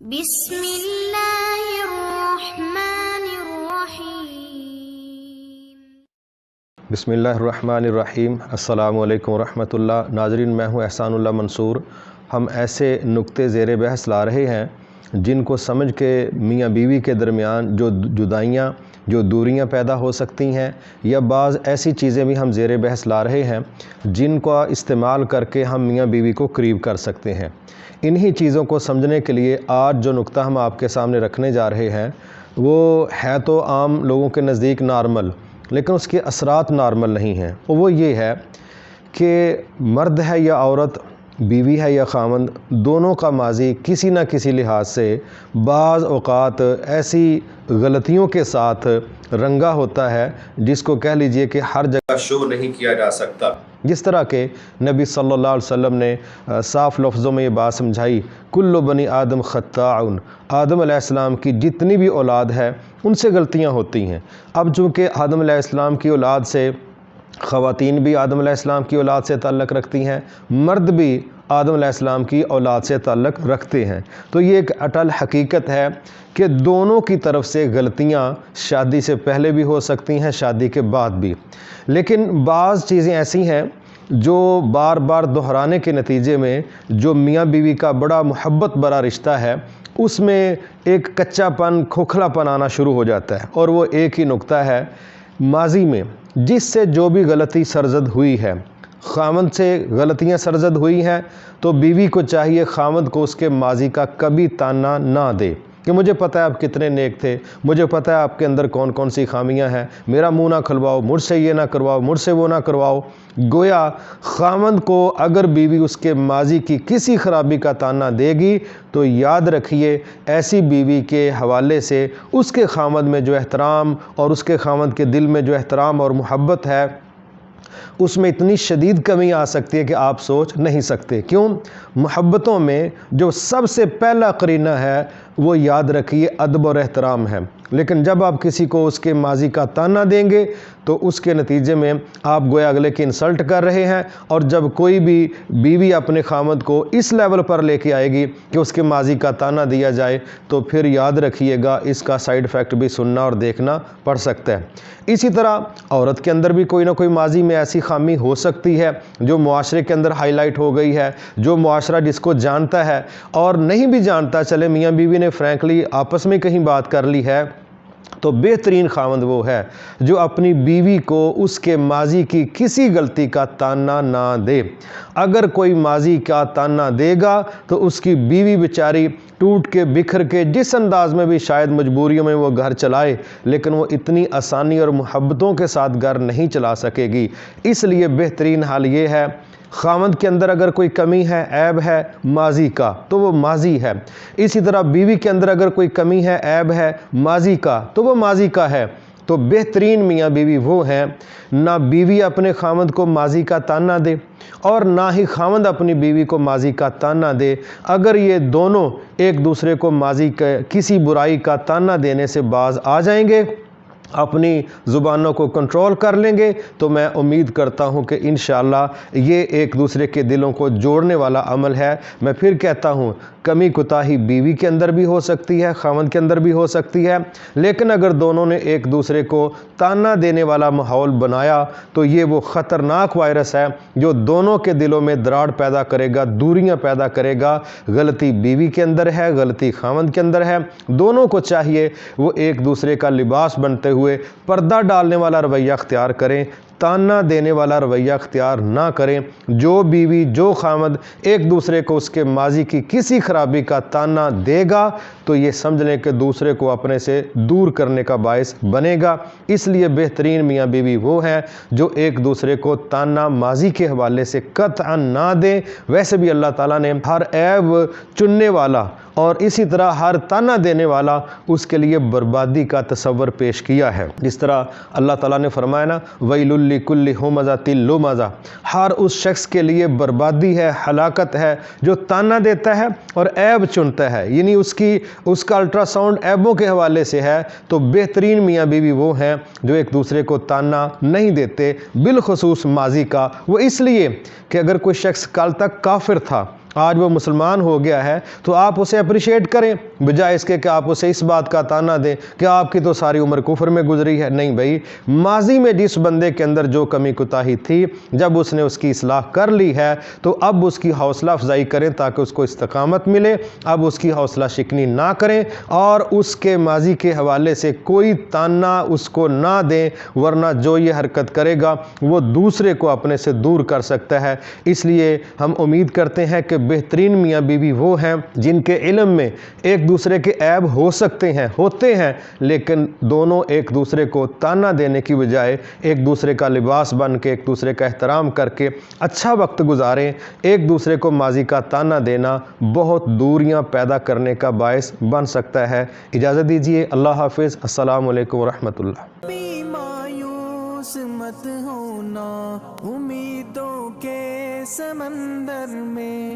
بسم اللہ الرحمن الرحیم۔ بسم اللہ الرحمن الرحیم۔ السلام علیکم ورحمۃ اللہ۔ ناظرین، میں ہوں احسان اللہ منصور۔ ہم ایسے نکتے زیر بحث لا رہے ہیں جن کو سمجھ کے میاں بیوی کے درمیان جو جدائیاں، جو دوریاں پیدا ہو سکتی ہیں، یا بعض ایسی چیزیں بھی ہم زیر بحث لا رہے ہیں جن کا استعمال کر کے ہم میاں بیوی کو قریب کر سکتے ہیں۔ انہی چیزوں کو سمجھنے کے لیے آج جو نکتہ ہم آپ کے سامنے رکھنے جا رہے ہیں وہ ہے تو عام لوگوں کے نزدیک نارمل، لیکن اس کے اثرات نارمل نہیں ہیں۔ وہ یہ ہے کہ مرد ہے یا عورت، بیوی ہے یا خاوند، دونوں کا ماضی کسی نہ کسی لحاظ سے بعض اوقات ایسی غلطیوں کے ساتھ رنگا ہوتا ہے جس کو کہہ لیجئے کہ ہر جگہ شو نہیں کیا جا سکتا۔ جس طرح کہ نبی صلی اللہ علیہ وسلم نے صاف لفظوں میں یہ بات سمجھائی، کل بنی آدم خطاء، آدم علیہ السلام کی جتنی بھی اولاد ہے ان سے غلطیاں ہوتی ہیں۔ اب چونکہ آدم علیہ السلام کی اولاد سے خواتین بھی آدم علیہ السلام کی اولاد سے تعلق رکھتی ہیں، مرد بھی آدم علیہ السلام کی اولاد سے تعلق رکھتے ہیں، تو یہ ایک اٹل حقیقت ہے کہ دونوں کی طرف سے غلطیاں شادی سے پہلے بھی ہو سکتی ہیں، شادی کے بعد بھی۔ لیکن بعض چیزیں ایسی ہیں جو بار بار دہرانے کے نتیجے میں جو میاں بیوی کا بڑا محبت بڑا رشتہ ہے اس میں ایک کچا پن، کھوکھلا پن آنا شروع ہو جاتا ہے، اور وہ ایک ہی نکتہ ہے، ماضی میں جس سے جو بھی غلطی سرزد ہوئی ہے، خاوند سے غلطیاں سرزد ہوئی ہیں تو بیوی کو چاہیے خاوند کو اس کے ماضی کا کبھی تانا نہ دے کہ مجھے پتہ ہے آپ کتنے نیک تھے، مجھے پتہ ہے آپ کے اندر کون کون سی خامیاں ہیں، میرا منہ نہ کھلواؤ، مجھ سے یہ نہ کرواؤ، مجھ سے وہ نہ کرواؤ۔ گویا خاوند کو اگر بیوی اس کے ماضی کی کسی خرابی کا تانا دے گی تو یاد رکھیے ایسی بیوی کے حوالے سے اس کے خاوند میں جو احترام اور اس کے خاوند کے دل میں جو احترام اور محبت ہے اس میں اتنی شدید کمی آ سکتی ہے کہ آپ سوچ نہیں سکتے۔ کیوں؟ محبتوں میں جو سب سے پہلا قرینہ ہے وہ یاد رکھیے ادب اور احترام ہے، لیکن جب آپ کسی کو اس کے ماضی کا تانا دیں گے تو اس کے نتیجے میں آپ گویا اگلے کی انسلٹ کر رہے ہیں، اور جب کوئی بھی بیوی اپنے خاوند کو اس لیول پر لے کے آئے گی کہ اس کے ماضی کا تانا دیا جائے تو پھر یاد رکھیے گا اس کا سائیڈ افیکٹ بھی سننا اور دیکھنا پڑ سکتا ہے۔ اسی طرح عورت کے اندر بھی کوئی نہ کوئی ماضی میں ایسی خامی ہو سکتی ہے جو معاشرے کے اندر ہائی لائٹ ہو گئی ہے، جو معاشرہ جس کو جانتا ہے اور نہیں بھی جانتا، چلے میاں بیوی نے فرینکلی آپس میں کہیں بات کر لی ہے، تو بہترین خاوند وہ ہے جو اپنی بیوی کو اس کے ماضی کی کسی غلطی کا تانا نہ دے۔ اگر کوئی ماضی کا تانا دے گا تو اس کی بیوی بیچاری ٹوٹ کے بکھر کے جس انداز میں بھی شاید مجبوریوں میں وہ گھر چلائے، لیکن وہ اتنی آسانی اور محبتوں کے ساتھ گھر نہیں چلا سکے گی۔ اس لیے بہترین حال یہ ہے، خاوند کے اندر اگر کوئی کمی ہے، عیب ہے ماضی کا تو وہ ماضی ہے، اسی طرح بیوی کے اندر اگر کوئی کمی ہے، عیب ہے ماضی کا تو وہ ماضی کا ہے۔ تو بہترین میاں بیوی وہ ہیں، نہ بیوی اپنے خاوند کو ماضی کا تانا دے اور نہ ہی خاوند اپنی بیوی کو ماضی کا تانا دے۔ اگر یہ دونوں ایک دوسرے کو ماضی کے کسی برائی کا تانا دینے سے باز آ جائیں گے، اپنی زبانوں کو کنٹرول کر لیں گے، تو میں امید کرتا ہوں کہ انشاءاللہ یہ ایک دوسرے کے دلوں کو جوڑنے والا عمل ہے۔ میں پھر کہتا ہوں، کمی کوتاہی بیوی کے اندر بھی ہو سکتی ہے، خاوند کے اندر بھی ہو سکتی ہے، لیکن اگر دونوں نے ایک دوسرے کو تانا دینے والا ماحول بنایا تو یہ وہ خطرناک وائرس ہے جو دونوں کے دلوں میں دراڑ پیدا کرے گا، دوریاں پیدا کرے گا۔ غلطی بیوی کے اندر ہے، غلطی خاوند کے اندر ہے، دونوں کو چاہیے وہ ایک دوسرے کا لباس بنتے ہوئے پردہ ڈالنے والا رویہ اختیار کریں، تانا دینے والا رویہ اختیار نہ کریں۔ جو بیوی، جو خاوند ایک دوسرے کو اس کے ماضی کی کسی خرابی کا تانا دے گا تو یہ سمجھ لیں کہ دوسرے کو اپنے سے دور کرنے کا باعث بنے گا۔ اس لیے بہترین میاں بیوی وہ ہیں جو ایک دوسرے کو تانا ماضی کے حوالے سے قطعا نہ دیں۔ ویسے بھی اللہ تعالیٰ نے ہر عیب چننے والا اور اسی طرح ہر تانا دینے والا اس کے لیے بربادی کا تصور پیش کیا ہے۔ جس طرح اللہ تعالیٰ نے فرمایا نا، وَيْلٌ لِكُلِّ ہُمَزَةٍ لُمَزَةٍ، ہر اس شخص کے لیے بربادی ہے، ہلاکت ہے جو تانا دیتا ہے اور عیب چنتا ہے، یعنی اس کا الٹرا ساؤنڈ عیبوں کے حوالے سے ہے۔ تو بہترین میاں بیوی وہ ہیں جو ایک دوسرے کو تانا نہیں دیتے، بالخصوص ماضی کا۔ وہ اس لیے کہ اگر کوئی شخص کل تک کافر تھا آج وہ مسلمان ہو گیا ہے تو آپ اسے اپریشیٹ کریں، بجائے اس کے کہ آپ اسے اس بات کا تانا دیں کہ آپ کی تو ساری عمر کفر میں گزری ہے۔ نہیں بھائی، ماضی میں جس بندے کے اندر جو کمی کوتاہی تھی، جب اس نے اس کی اصلاح کر لی ہے تو اب اس کی حوصلہ افزائی کریں تاکہ اس کو استقامت ملے۔ اب اس کی حوصلہ شکنی نہ کریں اور اس کے ماضی کے حوالے سے کوئی تانا اس کو نہ دیں، ورنہ جو یہ حرکت کرے گا وہ دوسرے کو اپنے سے دور کر سکتا ہے۔ اس لیے ہم امید کرتے ہیں کہ بہترین میاں بیوی وہ ہیں جن کے علم میں ایک دوسرے کے عیب ہو سکتے ہیں، ہوتے ہیں، لیکن دونوں ایک دوسرے کو تانا دینے کی بجائے ایک دوسرے کا لباس بن کے، ایک دوسرے کا احترام کر کے اچھا وقت گزاریں۔ ایک دوسرے کو ماضی کا تانا دینا بہت دوریاں پیدا کرنے کا باعث بن سکتا ہے۔ اجازت دیجیے، اللہ حافظ، السلام علیکم ورحمۃ اللہ۔ مایوس مت ہونا امیدوں کے سمندر میں